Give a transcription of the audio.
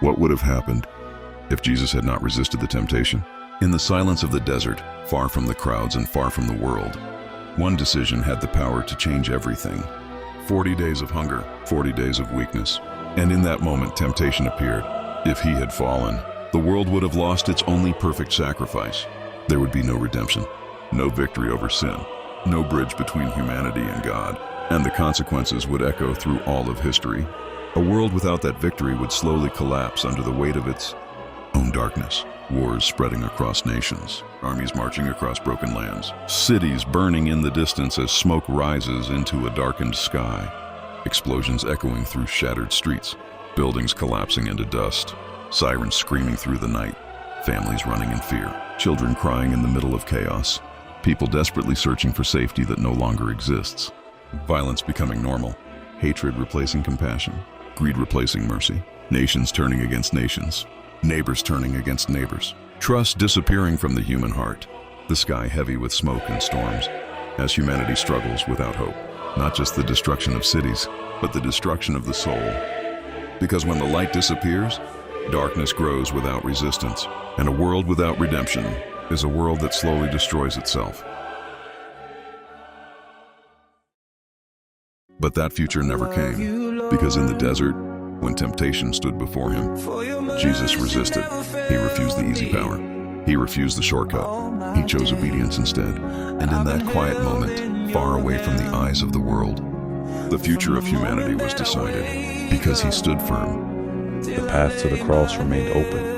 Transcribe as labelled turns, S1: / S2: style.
S1: What would have happened if Jesus had not resisted the temptation? In the silence of the desert, far from the crowds and far from the world, one decision had the power to change everything. 40 days of hunger, 40 days of weakness. And in that moment, temptation appeared. If he had fallen, the world would have lost its only perfect sacrifice. There would be no redemption, no victory over sin, no bridge between humanity and God, and the consequences would echo through all of history. A world without that victory would slowly collapse under the weight of its own darkness. Wars spreading across nations, armies marching across broken lands, cities burning in the distance as smoke rises into a darkened sky, explosions echoing through shattered streets, buildings collapsing into dust, sirens screaming through the night, families running in fear, children crying in the middle of chaos, people desperately searching for safety that no longer exists, violence becoming normal, hatred replacing compassion, greed replacing mercy, nations turning against nations, neighbors turning against neighbors, trust disappearing from the human heart, the sky heavy with smoke and storms, as humanity struggles without hope. Not just the destruction of cities, but the destruction of the soul. Because when the light disappears, darkness grows without resistance, and a world without redemption is a world that slowly destroys itself. But that future never came, because in the desert, when temptation stood before him, Jesus resisted. He refused the easy power. He refused the shortcut. He chose obedience instead. And in that quiet moment, far away from the eyes of the world, the future of humanity was decided because he stood firm.
S2: The path to the cross remained open.